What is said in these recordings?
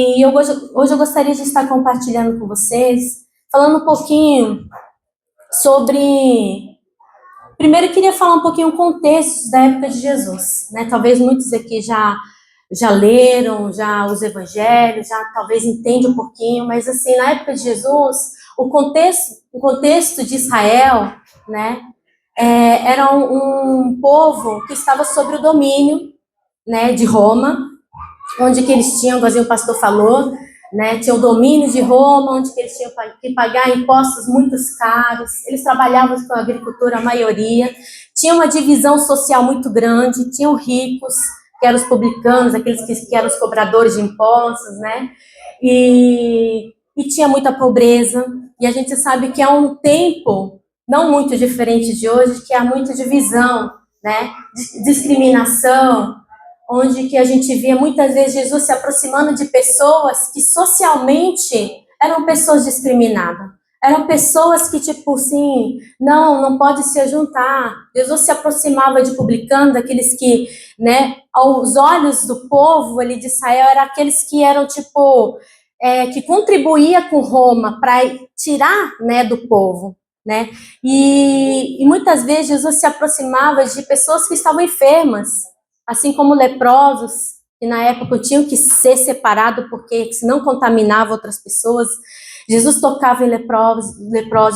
E hoje eu gostaria de estar compartilhando com vocês, falando um pouquinho sobre. Primeiro, eu queria falar um pouquinho o contexto da época de Jesus, né? Talvez muitos aqui já leram, já os evangelhos, já talvez entendem um pouquinho, mas assim, na época de Jesus, o contexto de Israel, né? Era um povo que estava sob o domínio, né, de Roma, onde que eles tinham, como o pastor falou, né, tinha o domínio de Roma, onde que eles tinham que pagar impostos muito caros, eles trabalhavam com a agricultura, a maioria, tinha uma divisão social muito grande, tinham ricos, que eram os publicanos, aqueles que eram os cobradores de impostos, né, e tinha muita pobreza, e a gente sabe que é um tempo não muito diferente de hoje, que há muita divisão, né, discriminação, onde que a gente via muitas vezes Jesus se aproximando de pessoas que socialmente eram pessoas discriminadas. Eram pessoas que, tipo assim, não pode se juntar. Jesus se aproximava de publicanos, daqueles que, né, aos olhos do povo ali de Israel, eram aqueles que eram, tipo, que contribuía com Roma para tirar, né, do povo, né? E muitas vezes Jesus se aproximava de pessoas que estavam enfermas, assim como leprosos, que na época tinham que ser separados porque senão contaminava outras pessoas. Jesus tocava em leprosos,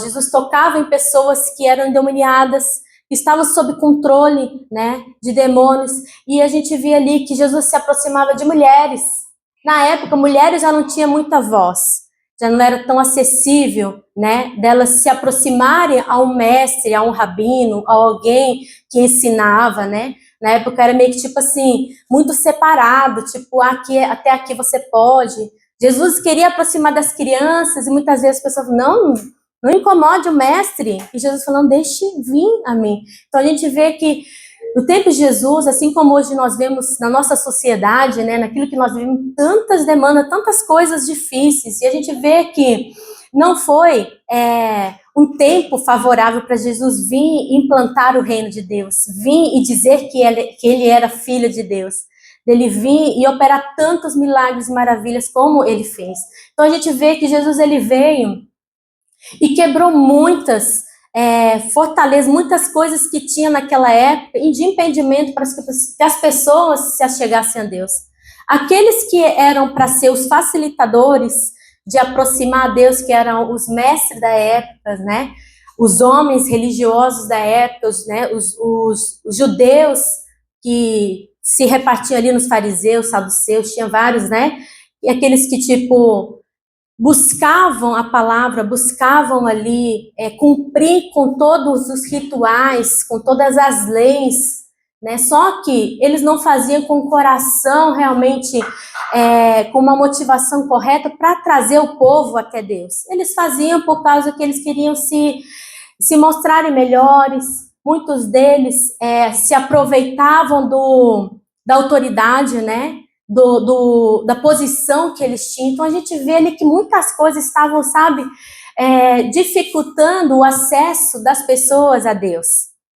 Jesus tocava em pessoas que eram endemoniadas, que estavam sob controle, né, de demônios, e a gente via ali que Jesus se aproximava de mulheres. Na época, mulheres já não tinham muita voz, já não era tão acessível, né, delas se aproximarem a um mestre, a um rabino, a alguém que ensinava, né. Na época era meio que tipo assim, muito separado, tipo, aqui, até aqui você pode. Jesus queria aproximar das crianças e muitas vezes as pessoas falam, não incomode o mestre. E Jesus falando, deixe vir a mim. Então a gente vê que no tempo de Jesus, assim como hoje nós vemos na nossa sociedade, né, naquilo que nós vivemos, tantas demandas, tantas coisas difíceis, e a gente vê que não foi um tempo favorável para Jesus vir implantar o reino de Deus, vir e dizer que ele era filho de Deus, dele vir e operar tantos milagres e maravilhas como ele fez. Então a gente vê que Jesus ele veio e quebrou muitas fortalezas, muitas coisas que tinha naquela época de impedimento para que as pessoas se achegassem a Deus. Aqueles que eram para ser os facilitadores de aproximar a Deus, que eram os mestres da época, né? Os homens religiosos da época, os judeus que se repartiam ali nos fariseus, saduceus, tinha vários, né? E aqueles que, tipo, buscavam a palavra, buscavam ali cumprir com todos os rituais, com todas as leis, né? Só que eles não faziam com o coração realmente, com uma motivação correta para trazer o povo até Deus. Eles faziam por causa que eles queriam se mostrarem melhores. Muitos deles se aproveitavam da autoridade, né? Da posição que eles tinham. Então a gente vê ali que muitas coisas estavam, sabe, dificultando o acesso das pessoas a Deus.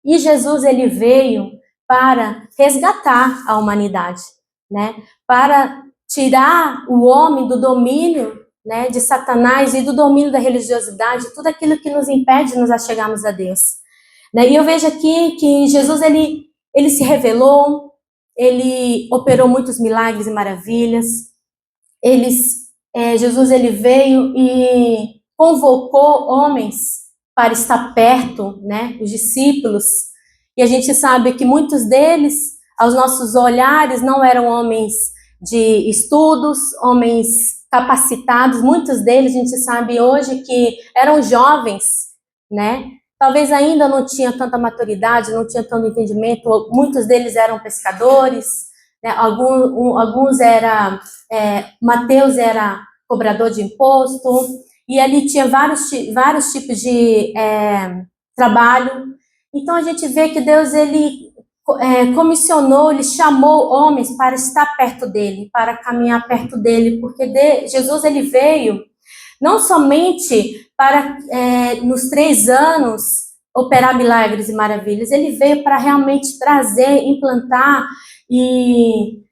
E Jesus ele veio para resgatar a humanidade, né? Para tirar o homem do domínio, né, de Satanás e do domínio da religiosidade, tudo aquilo que nos impede de nos achegarmos a Deus. Né? E eu vejo aqui que Jesus ele se revelou, ele operou muitos milagres e maravilhas. Jesus ele veio e convocou homens para estar perto, né, os discípulos. E a gente sabe que muitos deles, aos nossos olhares, não eram homens de estudos, homens capacitados. Muitos deles, a gente sabe hoje que eram jovens, né? Talvez ainda não tinham tanta maturidade, não tinham tanto entendimento. Muitos deles eram pescadores, né? Alguns eram... Mateus era cobrador de imposto, e ali tinha vários tipos de trabalho. Então a gente vê que Deus ele comissionou, ele chamou homens para estar perto dele, para caminhar perto dele, porque Jesus ele veio não somente para nos 3 anos operar milagres e maravilhas, ele veio para realmente trazer, implantar e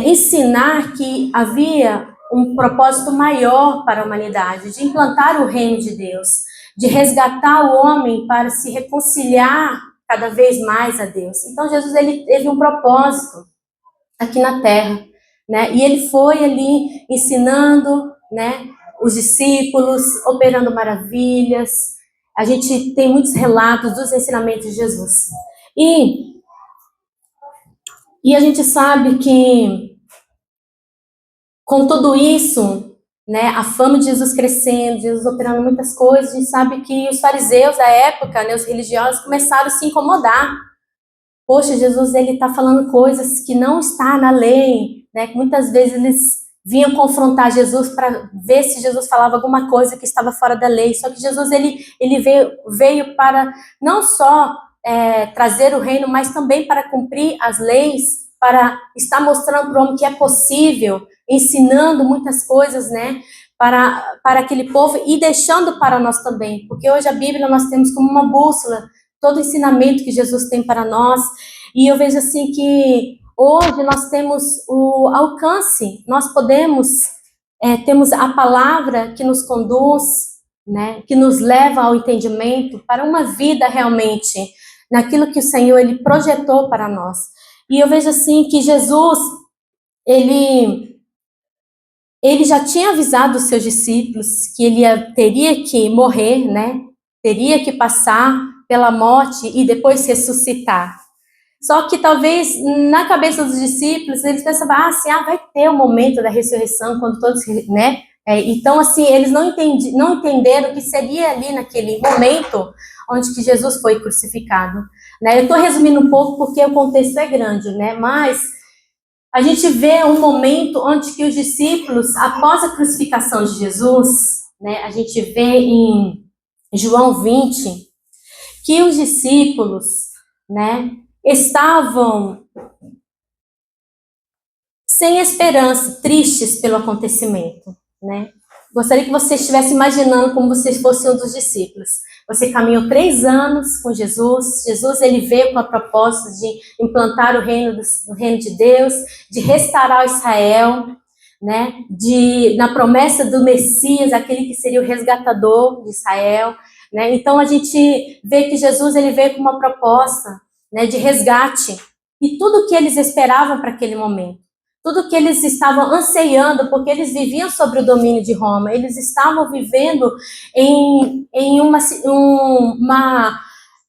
ensinar que havia um propósito maior para a humanidade, de implantar o reino de Deus, de resgatar o homem para se reconciliar cada vez mais a Deus. Então Jesus ele teve um propósito aqui na Terra, né? E ele foi ali ensinando, né, os discípulos, operando maravilhas. A gente tem muitos relatos dos ensinamentos de Jesus. E a gente sabe que com tudo isso, né, a fama de Jesus crescendo, Jesus operando muitas coisas, a gente sabe que os fariseus da época, né, os religiosos, começaram a se incomodar. Poxa, Jesus ele está falando coisas que não está na lei, né? Muitas vezes eles vinham confrontar Jesus para ver se Jesus falava alguma coisa que estava fora da lei. Só que Jesus ele veio para não só trazer o reino, mas também para cumprir as leis, para estar mostrando para o homem que é possível, ensinando muitas coisas, né? Para aquele povo e deixando para nós também, porque hoje a Bíblia nós temos como uma bússola todo o ensinamento que Jesus tem para nós, e eu vejo assim que hoje nós temos o alcance, nós podemos, temos a palavra que nos conduz, né, que nos leva ao entendimento para uma vida realmente naquilo que o Senhor ele projetou para nós. E eu vejo assim que Jesus, ele já tinha avisado os seus discípulos que ele teria que morrer, né, teria que passar pela morte e depois ressuscitar. Só que talvez na cabeça dos discípulos eles pensavam assim, vai ter o momento da ressurreição quando todos, né? Então assim eles não entenderam que seria ali naquele momento onde que Jesus foi crucificado, né? Eu estou resumindo um pouco porque o contexto é grande, né? Mas a gente vê um momento onde que os discípulos, após a crucificação de Jesus, né? A gente vê em João 20 que os discípulos, né, estavam sem esperança, tristes pelo acontecimento, né? Gostaria que você estivesse imaginando como você fosse um dos discípulos. Você caminhou 3 anos com Jesus. Jesus ele veio com a proposta de implantar o reino de Deus, de restaurar Israel, né? Na promessa do Messias, aquele que seria o resgatador de Israel, né? Então a gente vê que Jesus ele veio com uma proposta, né, de resgate e tudo que eles esperavam para aquele momento. Tudo que eles estavam anseiando, porque eles viviam sob o domínio de Roma, eles estavam vivendo em uma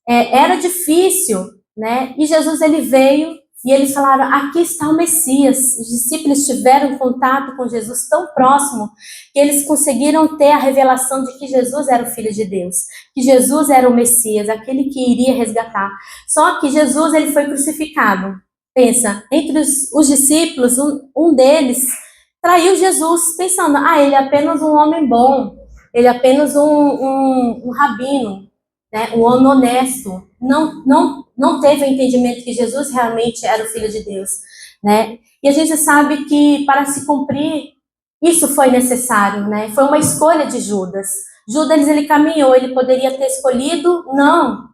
era difícil, né? E Jesus ele veio e eles falaram: aqui está o Messias. Os discípulos tiveram contato com Jesus tão próximo que eles conseguiram ter a revelação de que Jesus era o Filho de Deus, que Jesus era o Messias, aquele que iria resgatar. Só que Jesus ele foi crucificado. Pensa, entre os discípulos, um deles traiu Jesus, pensando, ele é apenas um homem bom, ele é apenas um rabino, né, um homem honesto. Não teve o entendimento que Jesus realmente era o Filho de Deus, né? E a gente sabe que para se cumprir, isso foi necessário, né? Foi uma escolha de Judas. Judas, ele caminhou, ele poderia ter escolhido não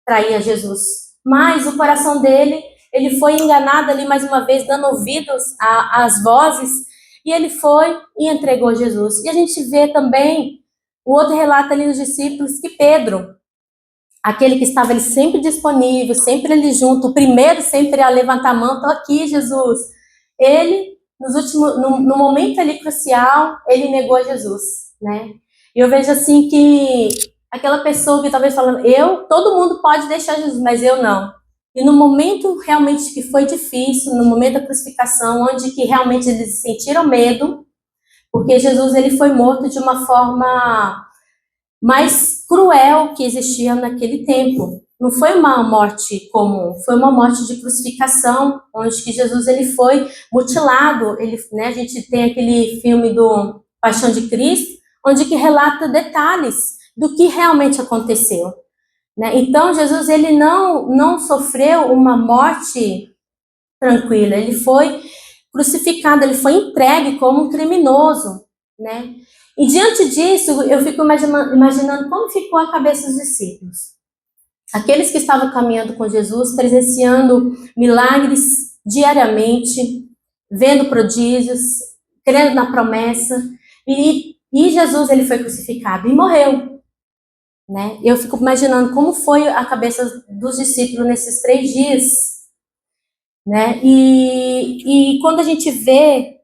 trair a Jesus, mas o coração dele, ele foi enganado ali mais uma vez, dando ouvidos às vozes, e ele foi e entregou Jesus. E a gente vê também o outro relato ali dos discípulos, que Pedro, aquele que estava ali sempre disponível, sempre ali junto, o primeiro sempre a levantar a mão, estou aqui, Jesus. Ele, no momento ali crucial, ele negou a Jesus, né? E eu vejo assim que aquela pessoa que talvez falando, todo mundo pode deixar Jesus, mas eu não. E no momento realmente que foi difícil, no momento da crucificação, onde que realmente eles sentiram medo, porque Jesus ele foi morto de uma forma mais cruel que existia naquele tempo. Não foi uma morte comum, foi uma morte de crucificação, onde que Jesus ele foi mutilado. A gente tem aquele filme do Paixão de Cristo, onde que relata detalhes do que realmente aconteceu, né? Então Jesus ele não sofreu uma morte tranquila, ele foi crucificado, ele foi entregue como um criminoso, né? E diante disso, eu fico imaginando como ficou a cabeça dos discípulos. Aqueles que estavam caminhando com Jesus, presenciando milagres diariamente, vendo prodígios, crendo na promessa, e Jesus, ele foi crucificado e morreu, né? Eu fico imaginando como foi a cabeça dos discípulos nesses 3 dias, né? E quando a gente vê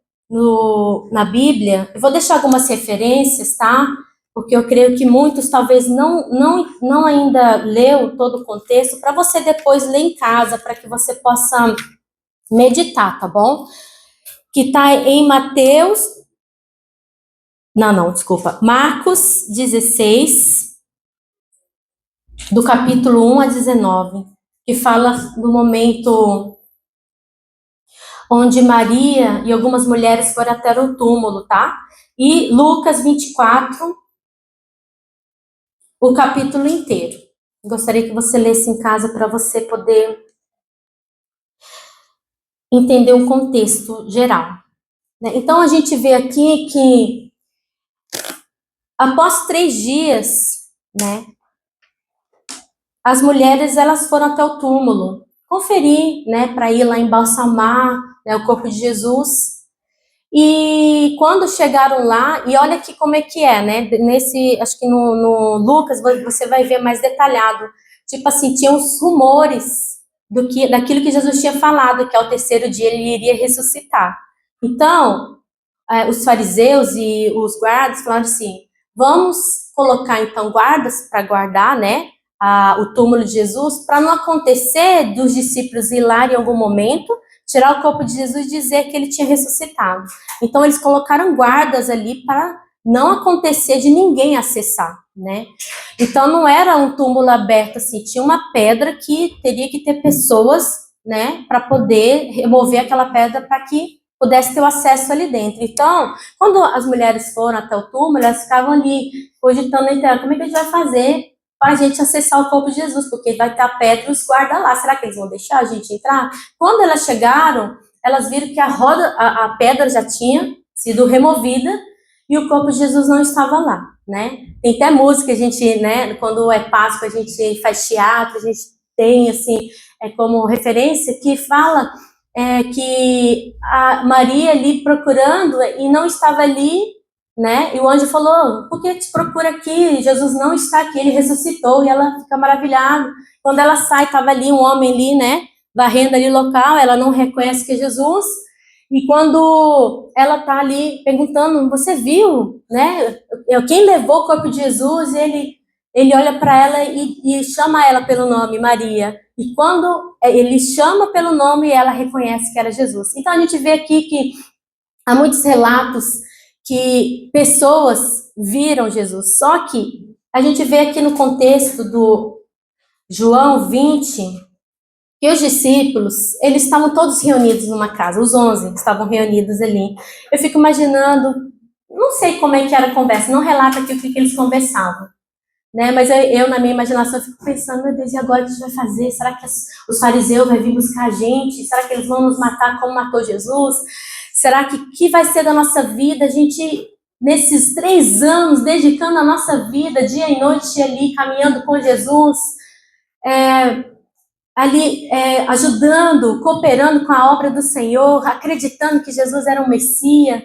na Bíblia, eu vou deixar algumas referências, tá? Porque eu creio que muitos talvez não ainda leu todo o contexto, para você depois ler em casa, para que você possa meditar, tá bom? Que está em Marcos 16, do capítulo 1 a 19, que fala do momento onde Maria e algumas mulheres foram até o túmulo, tá? E Lucas 24, o capítulo inteiro. Gostaria que você lesse em casa para você poder entender um contexto geral, né? Então, a gente vê aqui que após 3 dias, né, as mulheres elas foram até o túmulo conferir, né, para ir lá embalsamar, né, o corpo de Jesus. E quando chegaram lá, e olha aqui como é que é, né? Acho que no Lucas você vai ver mais detalhado. Tipo assim, tinha uns rumores daquilo que Jesus tinha falado, que ao 3º dia ele iria ressuscitar. Então, os fariseus e os guardas falaram assim: vamos colocar então guardas para guardar, né, o túmulo de Jesus, para não acontecer dos discípulos ir lá em algum momento, tirar o corpo de Jesus e dizer que ele tinha ressuscitado. Então eles colocaram guardas ali para não acontecer de ninguém acessar, né? Então não era um túmulo aberto assim, tinha uma pedra que teria que ter pessoas, né, para poder remover aquela pedra para que pudesse ter o acesso ali dentro. Então, quando as mulheres foram até o túmulo, elas ficavam ali cogitando na internet, como é que a gente vai fazer para a gente acessar o corpo de Jesus? Porque vai ter a pedra e os guardas lá, será que eles vão deixar a gente entrar? Quando elas chegaram, elas viram que a pedra já tinha sido removida e o corpo de Jesus não estava lá, né? Tem até música, a gente, né, quando é Páscoa, a gente faz teatro, a gente tem, assim, como referência, que fala que a Maria ali procurando e não estava ali, né? E o anjo falou: por que te procura aqui? Jesus não está aqui, ele ressuscitou. E ela fica maravilhada. Quando ela sai, estava ali um homem ali, né? Varrendo ali o local, ela não reconhece que é Jesus. E quando ela está ali perguntando: você viu, né? Quem levou o corpo de Jesus? Ele olha para ela e chama ela pelo nome, Maria. E quando ele chama pelo nome, ela reconhece que era Jesus. Então a gente vê aqui que há muitos relatos que pessoas viram Jesus. Só que a gente vê aqui no contexto do João 20, que os discípulos, eles estavam todos reunidos numa casa, os 11 estavam reunidos ali. Eu fico imaginando, não sei como é que era a conversa, não relata aqui o que eles conversavam, né? Mas eu, na minha imaginação, fico pensando: meu Deus, e agora o que a gente vai fazer? Será que os fariseus vão vir buscar a gente? Será que eles vão nos matar como matou Jesus? Será que vai ser da nossa vida? A gente, nesses 3 anos, dedicando a nossa vida, dia e noite ali, caminhando com Jesus, ajudando, cooperando com a obra do Senhor, acreditando que Jesus era um Messias,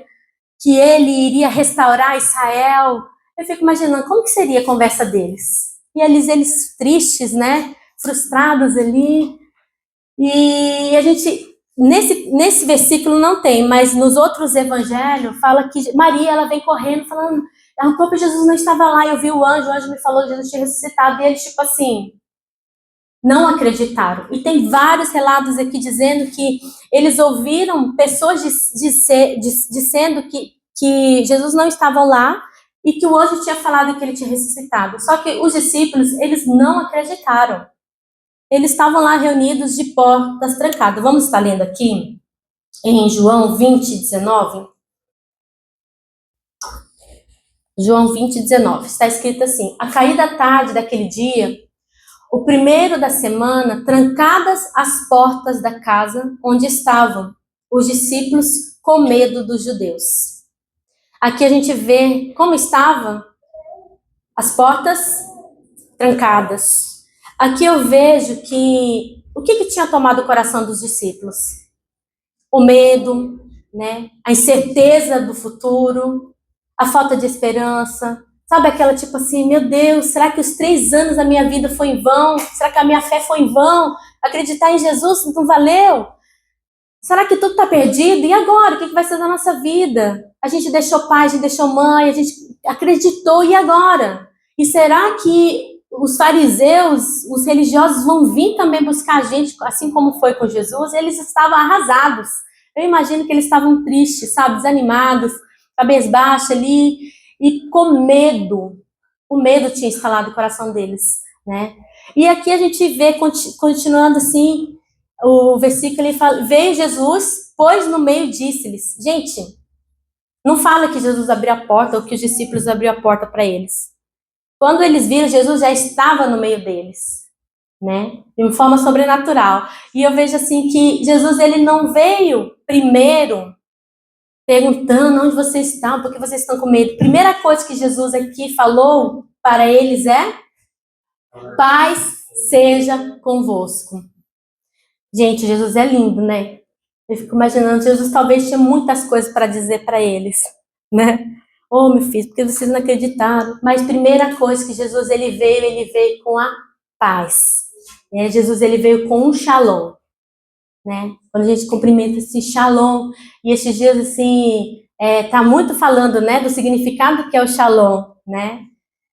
que ele iria restaurar Israel. Eu fico imaginando como que seria a conversa deles. E eles tristes, né? Frustrados ali. E a gente, nesse versículo não tem, mas nos outros evangelhos fala que Maria, ela vem correndo falando: o corpo de Jesus não estava lá, eu vi o anjo me falou que Jesus tinha ressuscitado. E eles, tipo assim, não acreditaram. E tem vários relatos aqui dizendo que eles ouviram pessoas dizendo que Jesus não estava lá e que o anjo tinha falado que ele tinha ressuscitado. Só que os discípulos, eles não acreditaram. Eles estavam lá reunidos de portas trancadas. Vamos estar lendo aqui em João 20, 19? João 20, 19. Está escrito assim: a cair da tarde daquele dia, o primeiro da semana, trancadas as portas da casa onde estavam os discípulos com medo dos judeus. Aqui a gente vê como estavam as portas trancadas. Aqui eu vejo que o que tinha tomado o coração dos discípulos? O medo, né? A incerteza do futuro, a falta de esperança. Sabe aquela tipo assim, meu Deus, será que os 3 anos da minha vida foi em vão? Será que a minha fé foi em vão? Acreditar em Jesus não valeu? Será que tudo está perdido? E agora? O que vai ser da nossa vida? A gente deixou pai, a gente deixou mãe, a gente acreditou, e agora? E será que os fariseus, os religiosos vão vir também buscar a gente, assim como foi com Jesus? Eles estavam arrasados. Eu imagino que eles estavam tristes, sabe? Desanimados, cabeça baixa ali, e com medo. O medo tinha instalado no coração deles, né? E aqui a gente vê, continuando assim, o versículo, ele fala, veio Jesus, pois no meio disse-lhes. Gente, não fala que Jesus abriu a porta ou que os discípulos abriu a porta para eles. Quando eles viram, Jesus já estava no meio deles, né? De uma forma sobrenatural. E eu vejo assim que Jesus, ele não veio primeiro perguntando onde vocês estão, porque vocês estão com medo. Primeira coisa que Jesus aqui falou para eles é: paz seja convosco. Gente, Jesus é lindo, né? Eu fico imaginando, Jesus talvez tinha muitas coisas para dizer para eles, né? Oh, meu filho, porque vocês não acreditaram. Mas primeira coisa que Jesus, ele veio com a paz. Né? Jesus, ele veio com um shalom, né? Quando a gente cumprimenta esse shalom, e esses dias, assim, tá muito falando, né, do significado que é o shalom, né?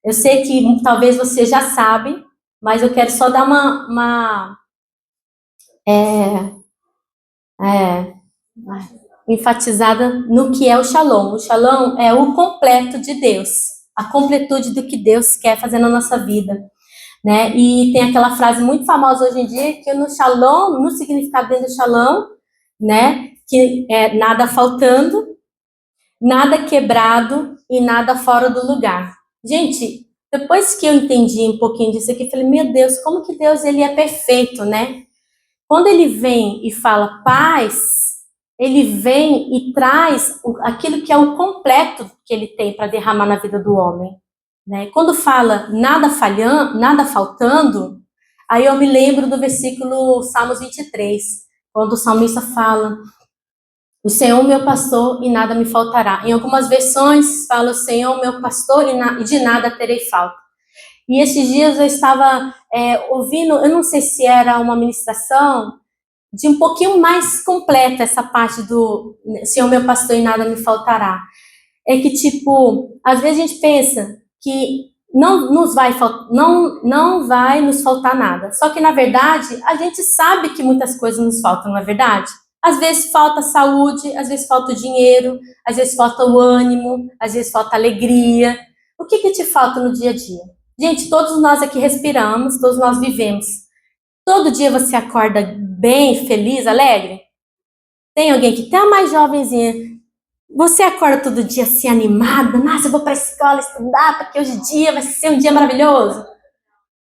Eu sei que talvez você já sabe, mas eu quero só dar uma enfatizada no que é o shalom. O shalom é o completo de Deus, a completude do que Deus quer fazer na nossa vida, né? E tem aquela frase muito famosa hoje em dia, que no shalom, no significado dentro do shalom, né, que é nada faltando, nada quebrado e nada fora do lugar. Gente, depois que eu entendi um pouquinho disso aqui, eu falei, meu Deus, como que Deus, ele é perfeito, né? Quando ele vem e fala paz, ele vem e traz aquilo que é o completo que ele tem para derramar na vida do homem, né? Quando fala nada falhando, nada faltando, aí eu me lembro do versículo Salmos 23, quando o salmista fala: o Senhor meu pastor e nada me faltará. Em algumas versões fala: o Senhor meu pastor e de nada terei falta. E esses dias eu estava ouvindo, eu não sei se era uma ministração de um pouquinho mais completa, essa parte do Senhor meu pastor e nada me faltará. É que, tipo, às vezes a gente pensa que não vai nos faltar nada. Só que, na verdade, a gente sabe que muitas coisas nos faltam, não é verdade? Às vezes falta saúde, às vezes falta o dinheiro, às vezes falta o ânimo, às vezes falta alegria. O que te falta no dia a dia? Gente, todos nós aqui respiramos, todos nós vivemos. Todo dia você acorda bem, feliz, alegre? Tem alguém que tá mais jovenzinha? Você acorda todo dia assim animada? Nossa, eu vou para a escola estudar porque hoje em dia vai ser um dia maravilhoso,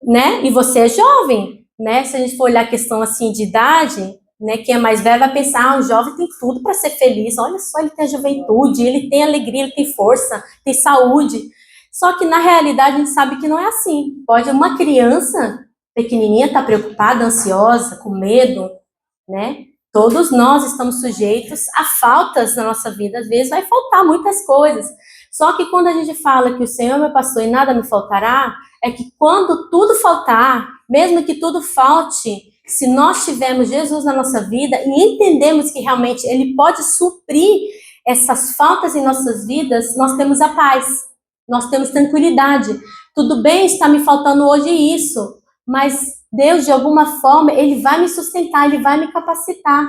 né? E você é jovem, né? Se a gente for olhar a questão assim de idade, né? Quem é mais velho vai pensar, o jovem tem tudo para ser feliz. Olha só, ele tem a juventude, ele tem alegria, ele tem força, tem saúde. Só que na realidade a gente sabe que não é assim. Pode uma criança pequenininha estar preocupada, ansiosa, com medo, né? Todos nós estamos sujeitos a faltas na nossa vida. Às vezes vai faltar muitas coisas. Só que quando a gente fala que o Senhor é meu pastor e nada me faltará, é que quando tudo faltar, mesmo que tudo falte, se nós tivermos Jesus na nossa vida e entendemos que realmente Ele pode suprir essas faltas em nossas vidas, nós temos a paz, nós temos tranquilidade. Tudo bem, está me faltando hoje isso, mas Deus, de alguma forma, Ele vai me sustentar, Ele vai me capacitar.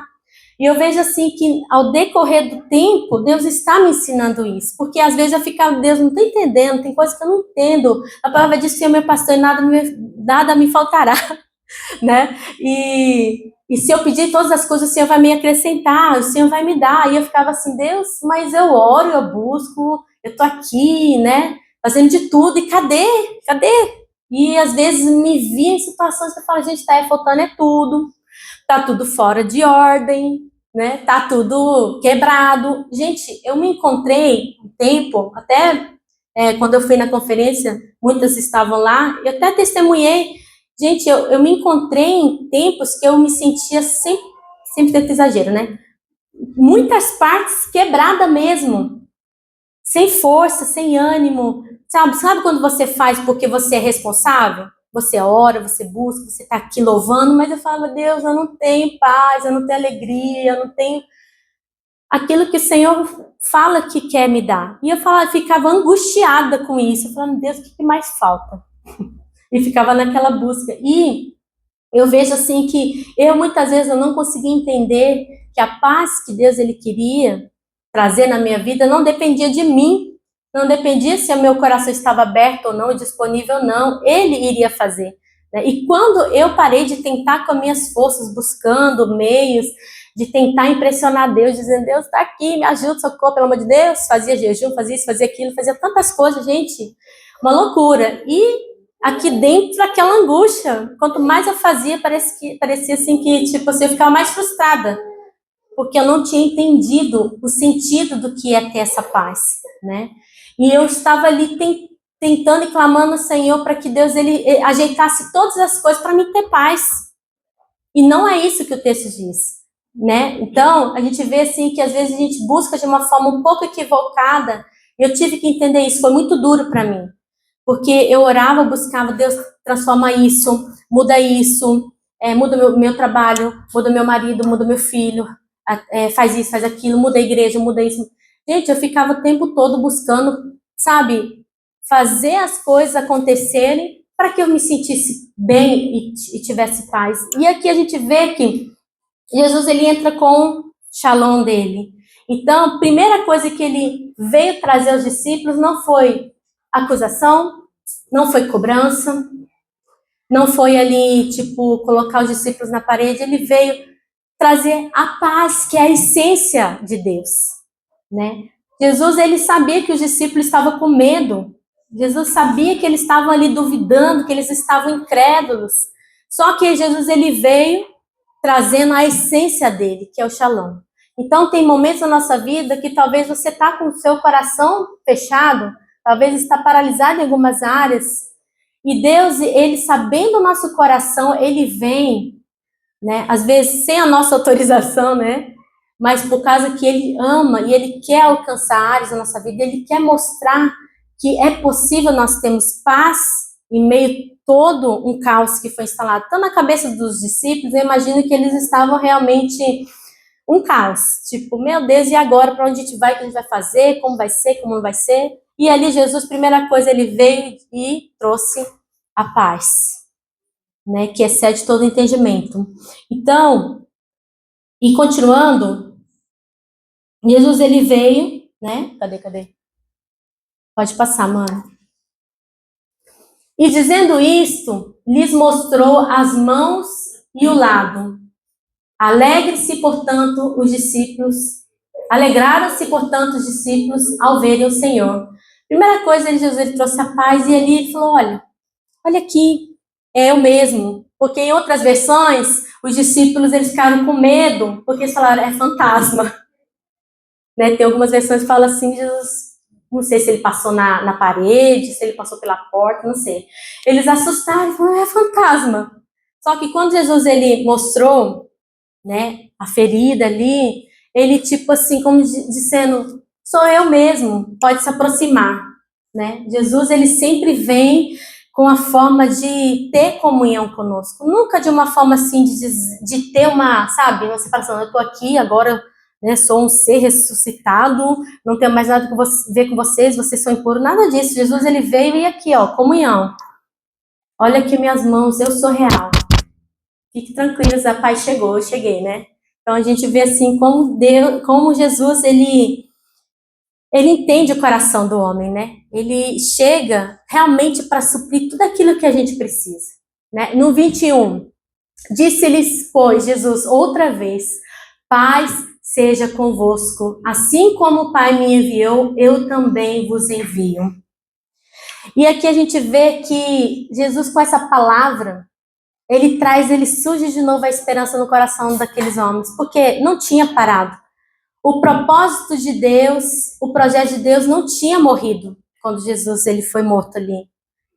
E eu vejo assim que, ao decorrer do tempo, Deus está me ensinando isso. Porque às vezes eu fico, Deus, não estou entendendo, tem coisas que eu não entendo. A palavra diz, Senhor, meu pastor, e nada me faltará, né? E se eu pedir todas as coisas, o Senhor vai me acrescentar, o Senhor vai me dar. E eu ficava assim, Deus, mas eu oro, eu busco, eu estou aqui, né? Fazendo de tudo, e cadê? E às vezes me vi em situações que eu falo, gente, tá faltando tudo, tá tudo fora de ordem, né? Tá tudo quebrado. Gente, eu me encontrei um tempo, até quando eu fui na conferência, muitas estavam lá, eu até testemunhei. Gente, eu me encontrei em tempos que eu me sentia sempre tem exagero, né? muitas partes quebrada mesmo, sem força, sem ânimo, sabe quando você faz porque você é responsável? Você ora, você busca, você está aqui louvando, mas eu falo, Deus, eu não tenho paz, eu não tenho alegria, eu não tenho aquilo que o Senhor fala que quer me dar. E eu ficava angustiada com isso, falando, Deus, o que mais falta? E ficava naquela busca. E eu vejo assim que muitas vezes eu não conseguia entender que a paz que Deus ele queria trazer na minha vida não dependia de mim, não dependia se o meu coração estava aberto ou não, disponível ou não, ele iria fazer. Né? E quando eu parei de tentar com as minhas forças, buscando meios, de tentar impressionar Deus, dizendo, Deus está aqui, me ajuda, socorro, pelo amor de Deus, fazia jejum, fazia isso, fazia aquilo, fazia tantas coisas, gente, uma loucura. E aqui dentro, aquela angústia, quanto mais eu fazia, parecia assim que, tipo, assim, eu ficava mais frustrada, porque eu não tinha entendido o sentido do que é ter essa paz, né? E eu estava ali tentando e clamando ao Senhor para que Deus ele ajeitasse todas as coisas para mim ter paz. E não é isso que o texto diz, né? Então, a gente vê assim que às vezes a gente busca de uma forma um pouco equivocada. Eu tive que entender isso, foi muito duro para mim. Porque eu orava, buscava, Deus transforma isso, muda isso, muda meu trabalho, muda meu marido, muda meu filho, faz isso, faz aquilo, muda a igreja, muda isso. Gente, eu ficava o tempo todo buscando, sabe, fazer as coisas acontecerem para que eu me sentisse bem e tivesse paz. E aqui a gente vê que Jesus ele entra com o shalom dele. Então, a primeira coisa que ele veio trazer aos discípulos não foi acusação, não foi cobrança, não foi ali, tipo, colocar os discípulos na parede, ele veio trazer a paz, que é a essência de Deus, né? Jesus, ele sabia que os discípulos estavam com medo, Jesus sabia que eles estavam ali duvidando, que eles estavam incrédulos, só que Jesus, ele veio trazendo a essência dele, que é o shalom. Então, tem momentos na nossa vida que talvez você está com o seu coração fechado, talvez está paralisado em algumas áreas, e Deus, ele sabendo o nosso coração, ele vem, né, às vezes sem a nossa autorização, né, mas por causa que ele ama e ele quer alcançar áreas da nossa vida, ele quer mostrar que é possível nós termos paz em meio a todo um caos que foi instalado. Então, na cabeça dos discípulos, eu imagino que eles estavam realmente um caos. Tipo, meu Deus, e agora? Para onde a gente vai? O que a gente vai fazer? Como vai ser? Como não vai ser? E ali Jesus, primeira coisa, ele veio e trouxe a paz, né? Que excede todo entendimento. Então, e continuando, Jesus, ele veio, né? Cadê? Pode passar, mano. E dizendo isto, lhes mostrou as mãos e o lado. Alegraram-se, portanto, os discípulos ao verem o Senhor. Primeira coisa, Jesus ele trouxe a paz e ali ele falou, olha aqui, é eu mesmo. Porque em outras versões, os discípulos eles ficaram com medo, porque eles falaram, é fantasma. Né? Tem algumas versões que falam assim, Jesus, não sei se ele passou na parede, se ele passou pela porta, não sei. Eles assustaram e falaram, é fantasma. Só que quando Jesus ele mostrou, né, a ferida ali, ele tipo assim, como dizendo, sou eu mesmo, pode se aproximar, né? Jesus, ele sempre vem com a forma de ter comunhão conosco, nunca de uma forma assim de ter uma, sabe, uma separação, eu tô aqui agora, né, sou um ser ressuscitado, não tenho mais nada a ver com vocês são impuros, nada disso. Jesus, ele veio e aqui, ó, comunhão. Olha aqui minhas mãos, eu sou real. Fique tranquilos, a paz chegou, eu cheguei, né? Então a gente vê assim como Jesus, ele entende o coração do homem, né? Ele chega realmente para suprir tudo aquilo que a gente precisa, né? No 21, disse-lhes, pois, Jesus, outra vez, paz seja convosco, assim como o Pai me enviou, eu também vos envio. E aqui a gente vê que Jesus, com essa palavra, ele surge de novo a esperança no coração daqueles homens, porque não tinha parado. O propósito de Deus, o projeto de Deus não tinha morrido quando Jesus ele foi morto ali.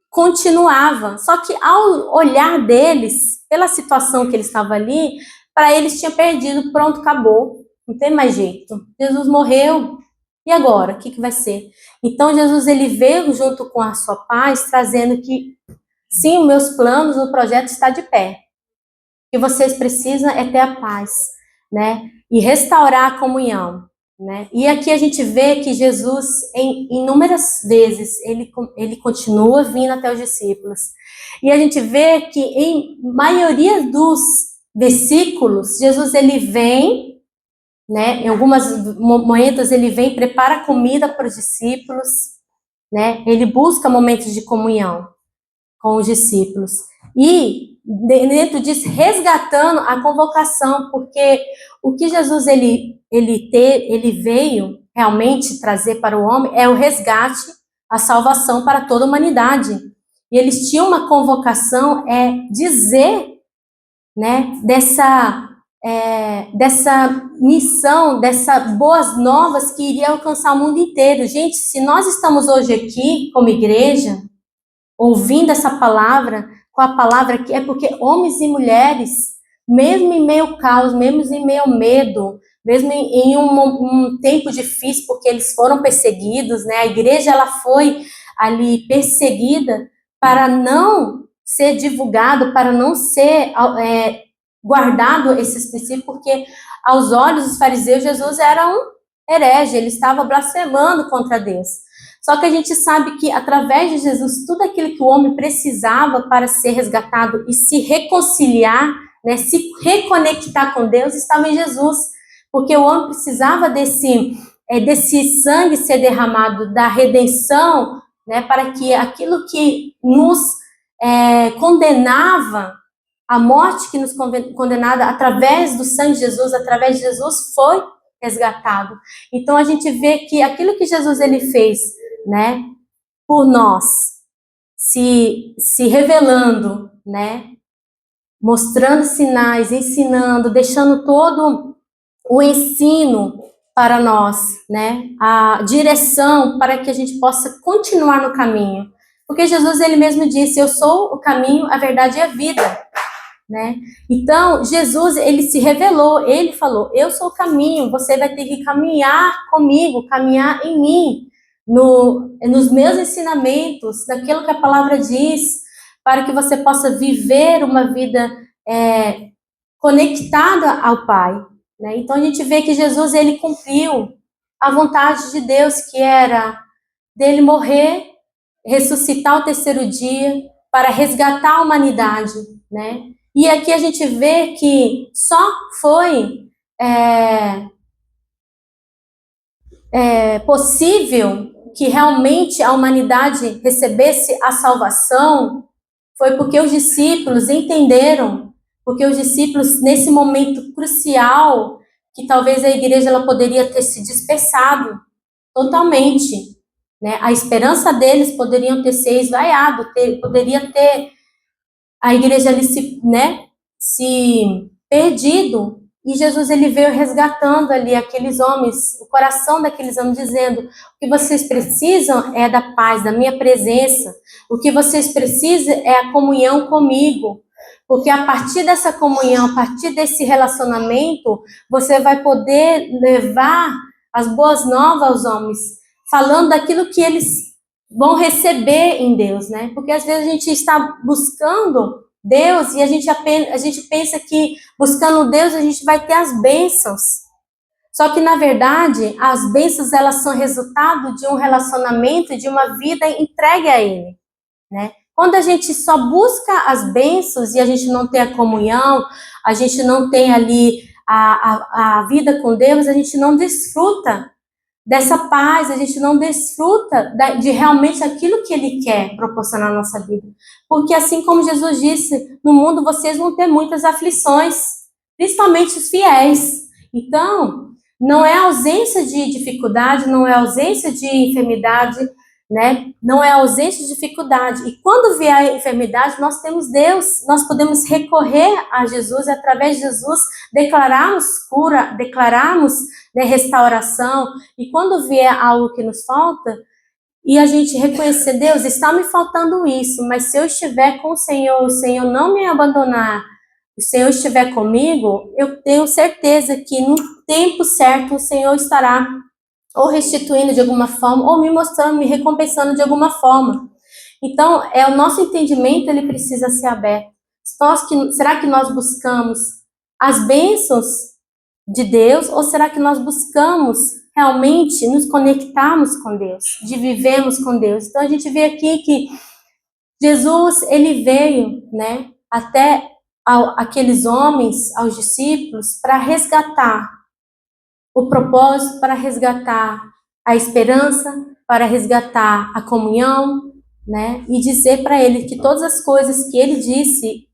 Continuava, só que ao olhar deles, pela situação que eles estavam ali, para eles tinha perdido, pronto, acabou, não tem mais jeito. Jesus morreu, e agora? O que vai ser? Então, Jesus, ele veio junto com a sua paz, trazendo que, sim, meus planos, o projeto está de pé. O que vocês precisam é ter a paz, né? E restaurar a comunhão, né? E aqui a gente vê que Jesus, em inúmeras vezes, ele continua vindo até os discípulos. E a gente vê que em maioria dos versículos, Jesus, ele vem, né? Em alguns momentos ele vem, prepara comida para os discípulos, né? Ele busca momentos de comunhão com os discípulos. E dentro disso, resgatando a convocação, porque o que Jesus ele veio realmente trazer para o homem é o resgate, a salvação para toda a humanidade. E eles tinham uma convocação, dizer, né, dessa missão, dessas boas novas que iria alcançar o mundo inteiro. Gente, se nós estamos hoje aqui como igreja, ouvindo essa palavra, com a palavra que é porque homens e mulheres, mesmo em meio ao caos, mesmo em meio ao medo, mesmo em um tempo difícil, porque eles foram perseguidos, né? A igreja ela foi ali perseguida para não ser divulgado, para não ser guardado esses princípios, porque aos olhos dos fariseus Jesus era um herege, ele estava blasfemando contra Deus. Só que a gente sabe que através de Jesus, tudo aquilo que o homem precisava para ser resgatado e se reconciliar, né, se reconectar com Deus, estava em Jesus. Porque o homem precisava desse sangue ser derramado, da redenção, né, para que aquilo que nos condenava, a morte que nos condenava através do sangue de Jesus, através de Jesus, foi resgatado. Então a gente vê que aquilo que Jesus ele fez, né, por nós, se revelando, né, mostrando sinais, ensinando, deixando todo o ensino para nós, né, a direção para que a gente possa continuar no caminho. Porque Jesus ele mesmo disse: eu sou o caminho, a verdade e a vida, né? Então, Jesus, ele se revelou, ele falou: eu sou o caminho, você vai ter que caminhar comigo, caminhar em mim, nos meus ensinamentos, naquilo que a palavra diz, para que você possa viver uma vida conectada ao Pai, né? Então, a gente vê que Jesus, ele cumpriu a vontade de Deus, que era dele morrer, ressuscitar ao terceiro dia, para resgatar a humanidade, né? E aqui a gente vê que só foi possível que realmente a humanidade recebesse a salvação, foi porque os discípulos entenderam, porque os discípulos, nesse momento crucial, que talvez a igreja ela poderia ter se dispersado totalmente, né? A esperança deles poderiam ter se esvaiado, poderia ter a igreja ali se perdido, e Jesus ele veio resgatando ali aqueles homens, o coração daqueles homens, dizendo: o que vocês precisam é da paz, da minha presença, o que vocês precisam é a comunhão comigo, porque a partir dessa comunhão, a partir desse relacionamento, você vai poder levar as boas novas aos homens, falando daquilo que eles vão receber em Deus, né? Porque às vezes a gente está buscando Deus e a gente pensa que buscando Deus a gente vai ter as bênçãos. Só que na verdade as bênçãos elas são resultado de um relacionamento, de uma vida entregue a Ele, né? Quando a gente só busca as bênçãos e a gente não tem a comunhão, a gente não tem ali a vida com Deus, a gente não desfruta dessa paz, a gente não desfruta de realmente aquilo que Ele quer proporcionar na nossa vida. Porque assim como Jesus disse, no mundo vocês vão ter muitas aflições, principalmente os fiéis. Então, não é ausência de dificuldade, não é ausência de enfermidade, né? Não é ausência de dificuldade. E quando vier a enfermidade, nós temos Deus, nós podemos recorrer a Jesus e através de Jesus declararmos cura, declararmos, né, restauração. E quando vier algo que nos falta, e a gente reconhecer: Deus, está me faltando isso, mas se eu estiver com o Senhor não me abandonar, o Senhor estiver comigo, eu tenho certeza que tempo certo o Senhor estará ou restituindo de alguma forma, ou me mostrando, me recompensando de alguma forma. Então, o nosso entendimento, ele precisa ser aberto. Será que nós buscamos as bênçãos de Deus, ou será que nós buscamos realmente nos conectarmos com Deus, de vivermos com Deus? Então, a gente vê aqui que Jesus, ele veio, né, até aqueles homens, aos discípulos, para resgatar o propósito, para resgatar a esperança, para resgatar a comunhão, né, e dizer para ele que todas as coisas que ele disse,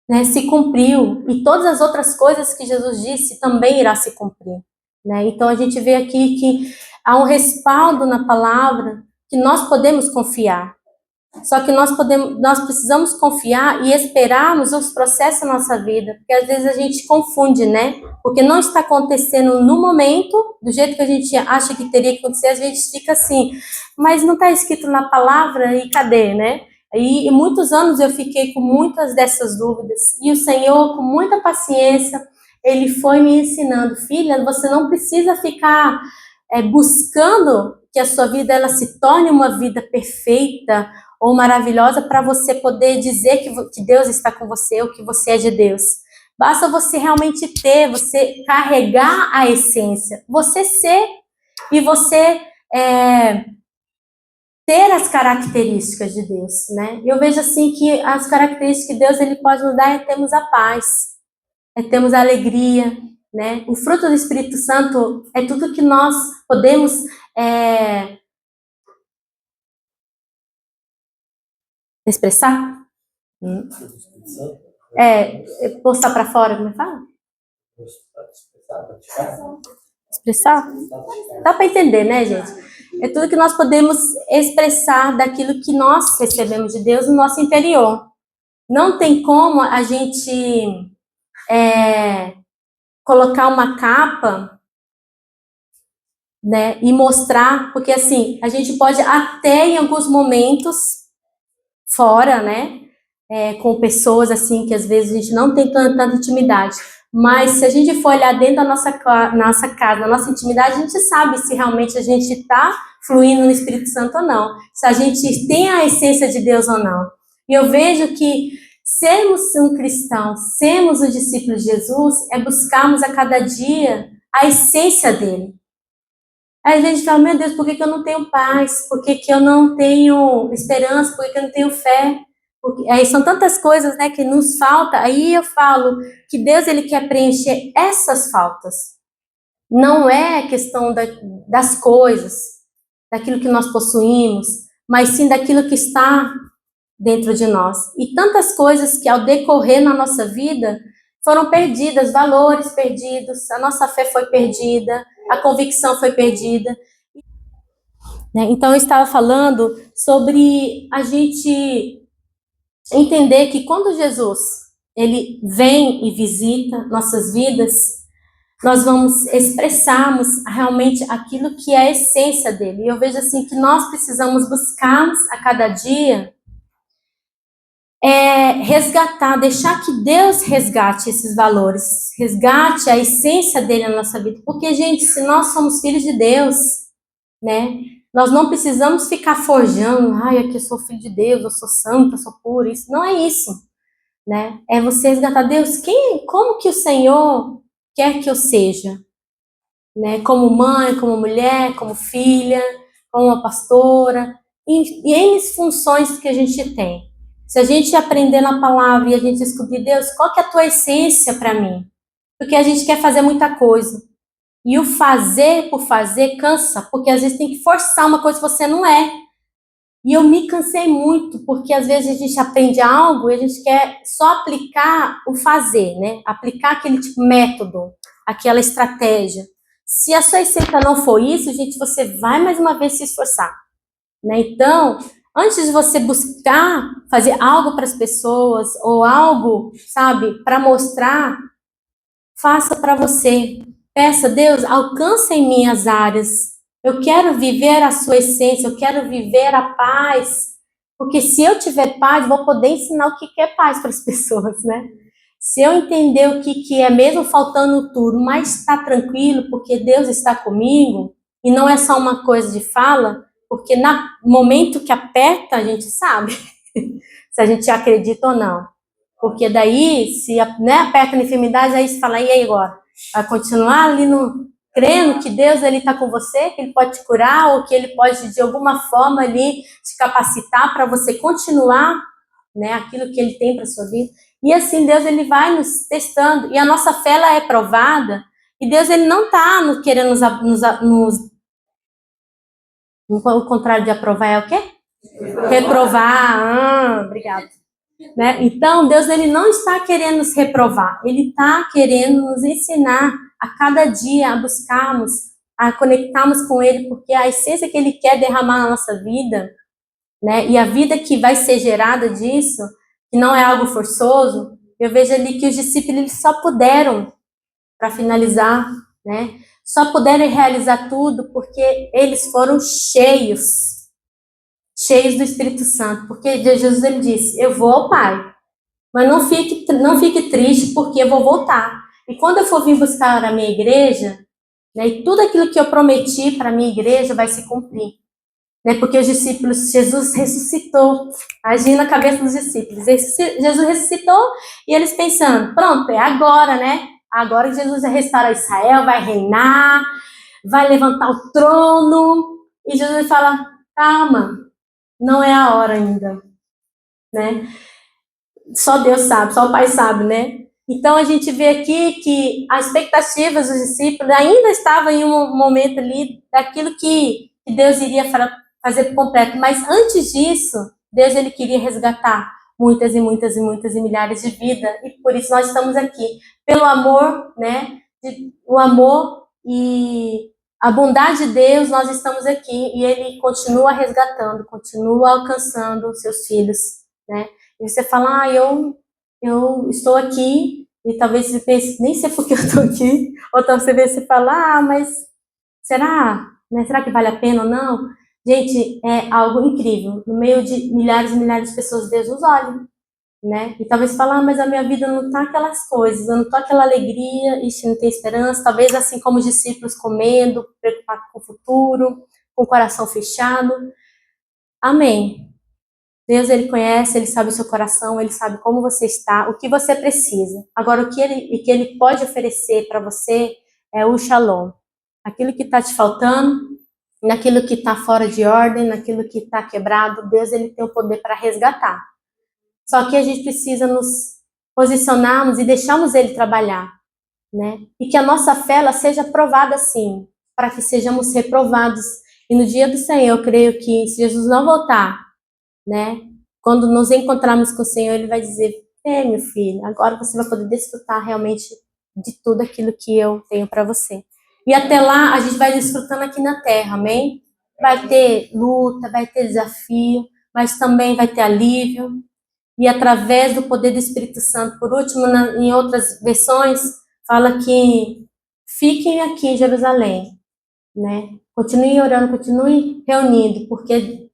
né, se cumpriu, e todas as outras coisas que Jesus disse também irá se cumprir, né? Então a gente vê aqui que há um respaldo na palavra que nós podemos confiar. Só que nós precisamos confiar e esperarmos os processos na nossa vida, porque às vezes a gente confunde, né? Porque não está acontecendo no momento, do jeito que a gente acha que teria que acontecer, a gente fica assim, mas não está escrito na palavra e cadê, né? E muitos anos eu fiquei com muitas dessas dúvidas, e o Senhor, com muita paciência, ele foi me ensinando, filha, você não precisa ficar buscando que a sua vida ela se torne uma vida perfeita ou maravilhosa para você poder dizer que Deus está com você ou que você é de Deus. Basta você realmente você carregar a essência, você ser e você ter as características de Deus, né? Eu vejo assim que as características que Deus ele pode nos dar é termos a paz, é termos a alegria, né? O fruto do Espírito Santo é tudo que nós podemos expressar? Postar para fora, como é que fala? Expressar? Dá para entender, né, gente? É tudo que nós podemos expressar daquilo que nós recebemos de Deus no nosso interior. Não tem como a gente colocar uma capa, né, e mostrar, porque assim, a gente pode até em alguns momentos fora, né, com pessoas assim que às vezes a gente não tem tanta intimidade, mas se a gente for olhar dentro da nossa casa, na nossa intimidade, a gente sabe se realmente a gente está fluindo no Espírito Santo ou não, se a gente tem a essência de Deus ou não. E eu vejo que sermos um cristão, sermos os discípulos de Jesus, é buscarmos a cada dia a essência dele. Aí a gente fala, meu Deus, por que eu não tenho paz? Por que eu não tenho esperança? Por que eu não tenho fé? Aí são tantas coisas, né, que nos falta. Aí eu falo que Deus ele quer preencher essas faltas. Não é questão das coisas, daquilo que nós possuímos, mas sim daquilo que está dentro de nós. E tantas coisas que ao decorrer na nossa vida foram perdidas, valores perdidos, a nossa fé foi perdida, a convicção foi perdida. Então eu estava falando sobre a gente entender que quando Jesus ele vem e visita nossas vidas, nós vamos expressarmos realmente aquilo que é a essência dele. E eu vejo assim que nós precisamos buscarmos a cada dia resgatar, deixar que Deus resgate esses valores, resgate a essência dele na nossa vida. Porque, gente, se nós somos filhos de Deus, né, nós não precisamos ficar forjando, aqui eu sou filho de Deus, eu sou santa, eu sou pura, isso não é isso, né? É você resgatar Deus, como que o Senhor quer que eu seja, né? Como mãe, como mulher, como filha, como uma pastora, e N funções que a gente tem. Se a gente aprender na palavra e a gente descobrir, Deus, qual que é a tua essência para mim? Porque a gente quer fazer muita coisa. E o fazer por fazer cansa, porque às vezes tem que forçar uma coisa que você não é. E eu me cansei muito, porque às vezes a gente aprende algo e a gente quer só aplicar o fazer, né? Aplicar aquele tipo método, aquela estratégia. Se a sua essência não for isso, gente, você vai mais uma vez se esforçar, né? Então, antes de você buscar fazer algo para as pessoas ou algo, sabe, para mostrar, faça para você. Peça, Deus, alcance em mim as áreas. Eu quero viver a sua essência, eu quero viver a paz. Porque se eu tiver paz, vou poder ensinar o que é paz para as pessoas, né? Se eu entender o que é mesmo faltando tudo, mas está tranquilo, porque Deus está comigo, e não é só uma coisa de fala, porque no momento que aperta, a gente sabe se a gente acredita ou não. Porque daí, se né, aperta na enfermidade, aí você fala, e aí agora? Vai continuar ali crendo que Deus está com você, que Ele pode te curar, ou que Ele pode, de alguma forma, ali, te capacitar para você continuar, né, aquilo que Ele tem para sua vida. E assim, Deus ele vai nos testando, e a nossa fé ela é provada, e Deus ele não está querendo o contrário de aprovar é o quê? Reprovar. Obrigada. Né? Então, Deus ele não está querendo nos reprovar, Ele está querendo nos ensinar a cada dia a buscarmos, a conectarmos com Ele, porque a essência que Ele quer derramar na nossa vida, né? E a vida que vai ser gerada disso, que não é algo forçoso, eu vejo ali que os discípulos eles só puderam, para finalizar, né? Só puderam realizar tudo porque eles foram cheios do Espírito Santo, porque Jesus ele disse, eu vou ao Pai, mas não fique triste porque eu vou voltar. E quando eu for vir buscar a minha igreja, né, e tudo aquilo que eu prometi para a minha igreja vai se cumprir. Né, porque os discípulos, Jesus ressuscitou, agindo na cabeça dos discípulos. Jesus ressuscitou e eles pensando, pronto, é agora, né? Agora que Jesus vai restaurar Israel, vai reinar, vai levantar o trono. E Jesus fala, calma, não é a hora ainda, né? Só Deus sabe, só o Pai sabe, né? Então a gente vê aqui que as expectativas dos discípulos ainda estavam em um momento ali daquilo que Deus iria fazer por completo, mas antes disso, Deus ele queria resgatar muitas e muitas e muitas e milhares de vidas, e por isso nós estamos aqui, pelo amor, né? O amor e a bondade de Deus, nós estamos aqui, e Ele continua resgatando, continua alcançando os seus filhos, né? E você fala, eu estou aqui, e talvez você pense, nem sei por que eu estou aqui, ou então você fala, mas será? Né? Será que vale a pena ou não? Gente, é algo incrível. No meio de milhares e milhares de pessoas, Deus nos olha, né? E talvez falar, mas a minha vida não tá aquelas coisas, eu não tô aquela alegria, isso não tem esperança. Talvez assim como os discípulos comendo, preocupados com o futuro, com o coração fechado. Amém. Deus, Ele conhece, Ele sabe o seu coração, Ele sabe como você está, o que você precisa. Agora, o que Ele pode oferecer para você é o shalom. Aquilo que está te faltando, naquilo que está fora de ordem, naquilo que está quebrado, Deus Ele tem o poder para resgatar. Só que a gente precisa nos posicionarmos e deixarmos Ele trabalhar, né? E que a nossa fé ela seja provada sim, para que sejamos reprovados. E no dia do Senhor, eu creio que se Jesus não voltar, né? Quando nos encontrarmos com o Senhor, Ele vai dizer, meu filho, agora você vai poder desfrutar realmente de tudo aquilo que eu tenho para você. E até lá, a gente vai desfrutando aqui na terra, amém? Vai ter luta, vai ter desafio, mas também vai ter alívio. E através do poder do Espírito Santo, por último, em outras versões, fala que fiquem aqui em Jerusalém, né? Continuem orando, continuem reunindo, porque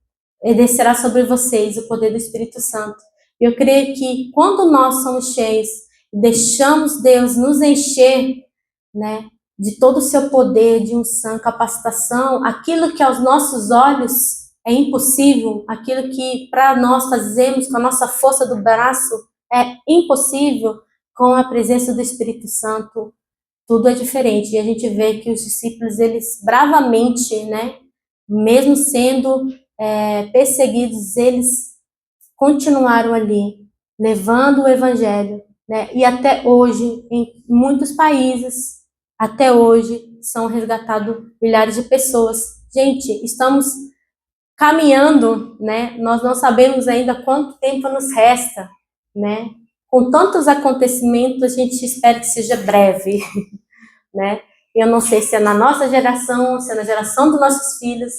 descerá sobre vocês o poder do Espírito Santo. Eu creio que quando nós somos cheios, deixamos Deus nos encher, né, de todo o seu poder, de unção, capacitação, aquilo que aos nossos olhos é impossível, aquilo que para nós fazemos com a nossa força do braço é impossível, com a presença do Espírito Santo, tudo é diferente. E a gente vê que os discípulos, eles bravamente, né, mesmo sendo perseguidos, eles continuaram ali, levando o evangelho, né? E até hoje, em muitos países, até hoje, são resgatados milhares de pessoas. Gente, estamos caminhando, né? Nós não sabemos ainda quanto tempo nos resta, né? Com tantos acontecimentos, a gente espera que seja breve, né? Eu não sei se é na nossa geração, se é na geração dos nossos filhos,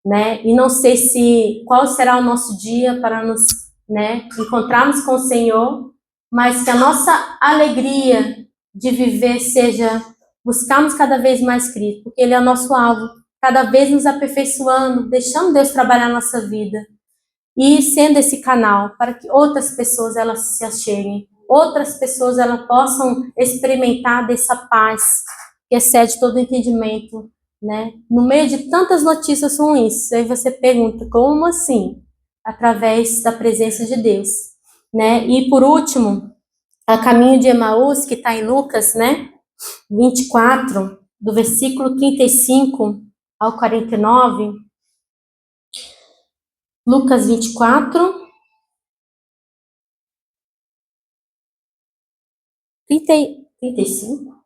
né? E não sei qual será o nosso dia para nos, né, encontrarmos com o Senhor, mas que a nossa alegria de viver seja buscarmos cada vez mais Cristo, porque Ele é o nosso alvo, cada vez nos aperfeiçoando, deixando Deus trabalhar na nossa vida e sendo esse canal para que outras pessoas elas se acheguem, outras pessoas elas possam experimentar dessa paz que excede todo entendimento, né? No meio de tantas notícias ruins, aí você pergunta, como assim? Através da presença de Deus, né? E por último, a caminho de Emaús, que está em Lucas, né? 24, do versículo 35 ao 49. Lucas 24, 35?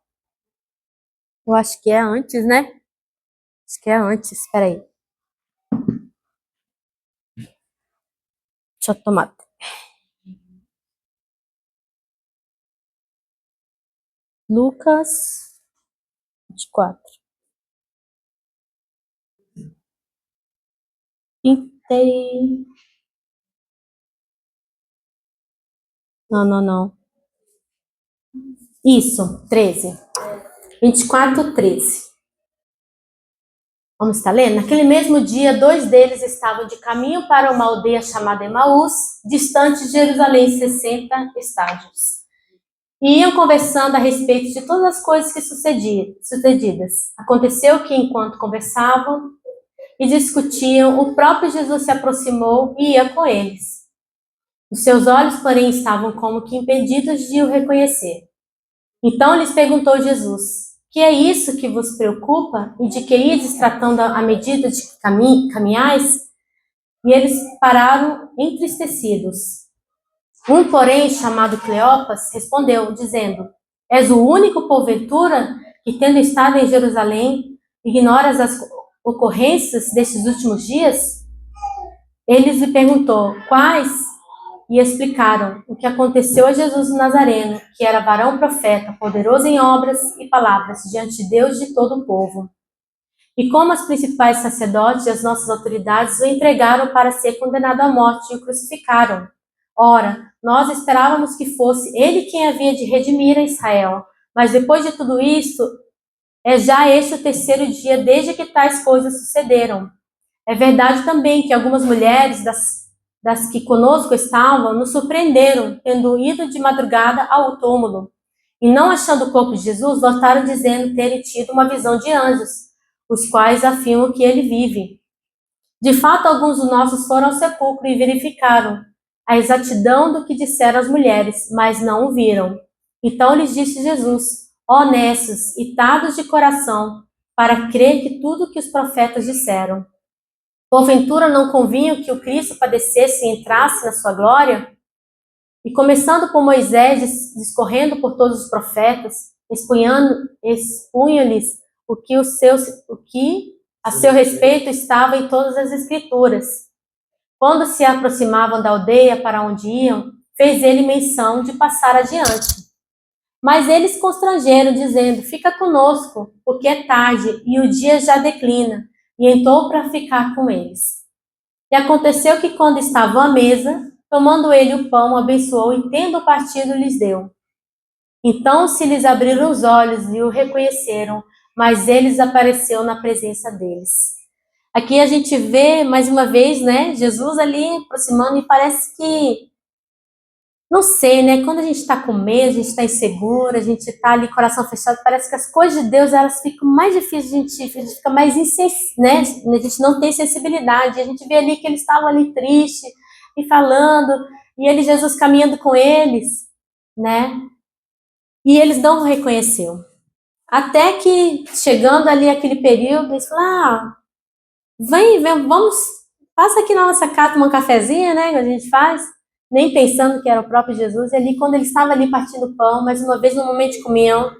Eu acho que é antes, né? Acho que é antes, espera aí. Deixa eu tomar. Lucas 24. 30... Não. Isso, 13. 24, 13. Vamos estar lendo? Naquele mesmo dia, 2 deles estavam de caminho para uma aldeia chamada Emaús, distante de Jerusalém, 60 estádios. E iam conversando a respeito de todas as coisas que sucedidas. Aconteceu que, enquanto conversavam e discutiam, o próprio Jesus se aproximou e ia com eles. Os seus olhos, porém, estavam como que impedidos de o reconhecer. Então lhes perguntou Jesus: que é isso que vos preocupa e de que ides tratando à medida de que caminhais? E eles pararam entristecidos. Um, porém, chamado Cleopas, respondeu, dizendo: és o único, porventura, que, tendo estado em Jerusalém, ignoras as ocorrências destes últimos dias? Ele lhe perguntou: quais? E explicaram o que aconteceu a Jesus o Nazareno, que era varão profeta, poderoso em obras e palavras diante de Deus e de todo o povo. E como os principais sacerdotes e as nossas autoridades o entregaram para ser condenado à morte e o crucificaram. Ora, nós esperávamos que fosse ele quem havia de redimir a Israel. Mas depois de tudo isso, é já este o 3º dia desde que tais coisas sucederam. É verdade também que algumas mulheres das que conosco estavam nos surpreenderam, tendo ido de madrugada ao túmulo. E não achando o corpo de Jesus, voltaram dizendo terem tido uma visão de anjos, os quais afirmam que ele vive. De fato, alguns dos nossos foram ao sepulcro e verificaram a exatidão do que disseram as mulheres, mas não o viram. Então lhes disse Jesus: honestos e tardos de coração, para crer que tudo que os profetas disseram. Porventura não convinha que o Cristo padecesse e entrasse na sua glória? E começando por Moisés, discorrendo por todos os profetas, expunha-lhes o que a seu respeito estava em todas as escrituras. Quando se aproximavam da aldeia para onde iam, fez ele menção de passar adiante. Mas eles constrangeram, dizendo: fica conosco, porque é tarde e o dia já declina. E entrou para ficar com eles. E aconteceu que, quando estavam à mesa, tomando ele o pão, abençoou e, tendo partido, lhes deu. Então se lhes abriram os olhos e o reconheceram, mas ele desapareceu na presença deles. Aqui a gente vê, mais uma vez, né, Jesus ali aproximando, e parece que, não sei, né, quando a gente está com medo, a gente está inseguro, a gente está ali coração fechado, parece que as coisas de Deus, elas ficam mais difíceis, a gente fica mais insensível, né, a gente não tem sensibilidade. A gente vê ali que eles estavam ali tristes e falando, e ele, Jesus, caminhando com eles, né, e eles não o reconheceram. Até que, chegando ali aquele período, eles falaram: vem, vamos, passa aqui na nossa casa uma cafezinha, né, que a gente faz, nem pensando que era o próprio Jesus. E ali, quando ele estava ali partindo o pão, mais uma vez no momento de comunhão,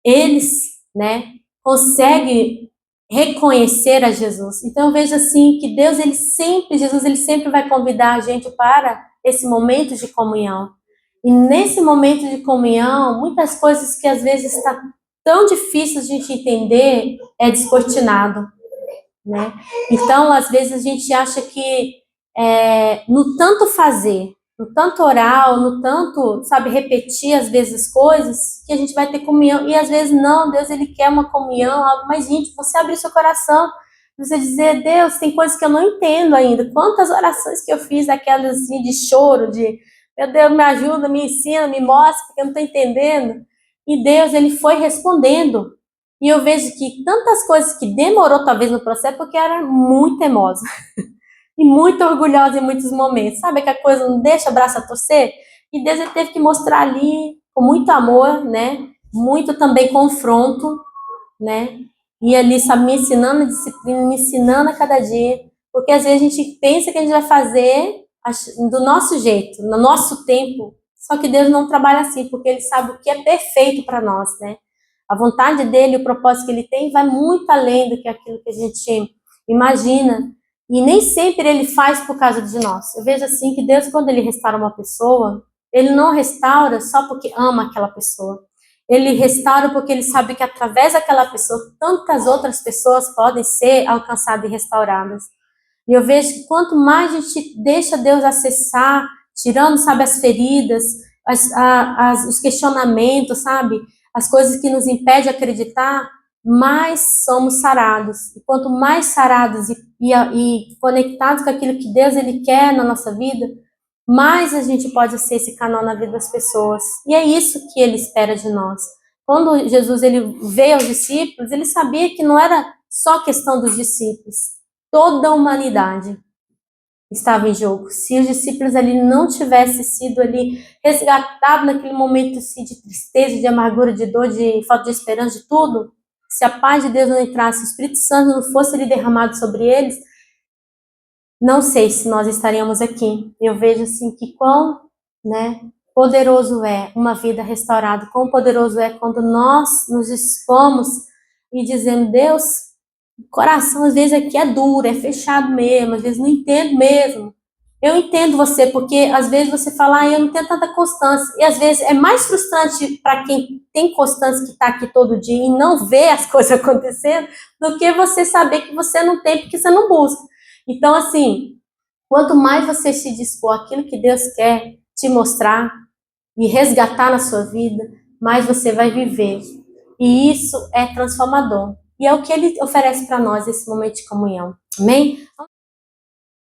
eles, né, conseguem reconhecer a Jesus. Então eu vejo assim que Jesus, ele sempre vai convidar a gente para esse momento de comunhão. E nesse momento de comunhão, muitas coisas que às vezes está tão difícil a gente entender é descortinado, né? Então, às vezes a gente acha que no tanto fazer, no tanto orar, no tanto, sabe, repetir às vezes coisas, que a gente vai ter comunhão. E às vezes não, Deus, ele quer uma comunhão, algo mais íntimo. Você abrir seu coração, você dizer: Deus, tem coisas que eu não entendo ainda. Quantas orações que eu fiz, aquelas assim, de choro, de Meu Deus, me ajuda, me ensina, me mostra, porque eu não estou entendendo. E Deus, ele foi respondendo. E eu vejo que tantas coisas que demorou talvez no processo, porque era muito teimosa. E muito orgulhosa em muitos momentos. Sabe que a coisa não deixa o braço a torcer? E Deus, ele teve que mostrar ali, com muito amor, né? Muito também confronto, né? E ali, sabe, me ensinando a disciplina, me ensinando a cada dia. Porque às vezes a gente pensa que a gente vai fazer do nosso jeito, no nosso tempo. Só que Deus não trabalha assim, porque Ele sabe o que é perfeito para nós, né? A vontade dele, o propósito que Ele tem, vai muito além do que aquilo que a gente imagina. E nem sempre Ele faz por causa de nós. Eu vejo assim que Deus, quando Ele restaura uma pessoa, Ele não restaura só porque ama aquela pessoa. Ele restaura porque ele sabe que através daquela pessoa, tantas outras pessoas podem ser alcançadas e restauradas. E eu vejo que quanto mais a gente deixa Deus acessar, tirando, sabe, as feridas, os questionamentos, sabe, as coisas que nos impedem de acreditar, mais somos sarados. E quanto mais sarados e conectados com aquilo que Deus ele quer na nossa vida, mais a gente pode ser esse canal na vida das pessoas. E é isso que ele espera de nós. Quando Jesus ele veio aos discípulos, ele sabia que não era só questão dos discípulos. Toda a humanidade estava em jogo. Se os discípulos ali não tivessem sido ali resgatados naquele momento assim, de tristeza, de amargura, de dor, de falta de esperança, de tudo, se a paz de Deus não entrasse, o Espírito Santo não fosse ali derramado sobre eles, não sei se nós estaríamos aqui. Eu vejo assim que quão, né, poderoso é uma vida restaurada, quão poderoso é quando nós nos dispomos e dizemos, Deus, o coração às vezes aqui é duro, é fechado mesmo, às vezes não entendo mesmo. Eu entendo você, porque às vezes você fala, eu não tenho tanta constância. E às vezes é mais frustrante para quem tem constância que está aqui todo dia e não vê as coisas acontecendo, do que você saber que você não tem porque você não busca. Então, assim, quanto mais você se dispor àquilo que Deus quer te mostrar e resgatar na sua vida, mais você vai viver. E isso é transformador. E é o que Ele oferece para nós esse momento de comunhão. Amém?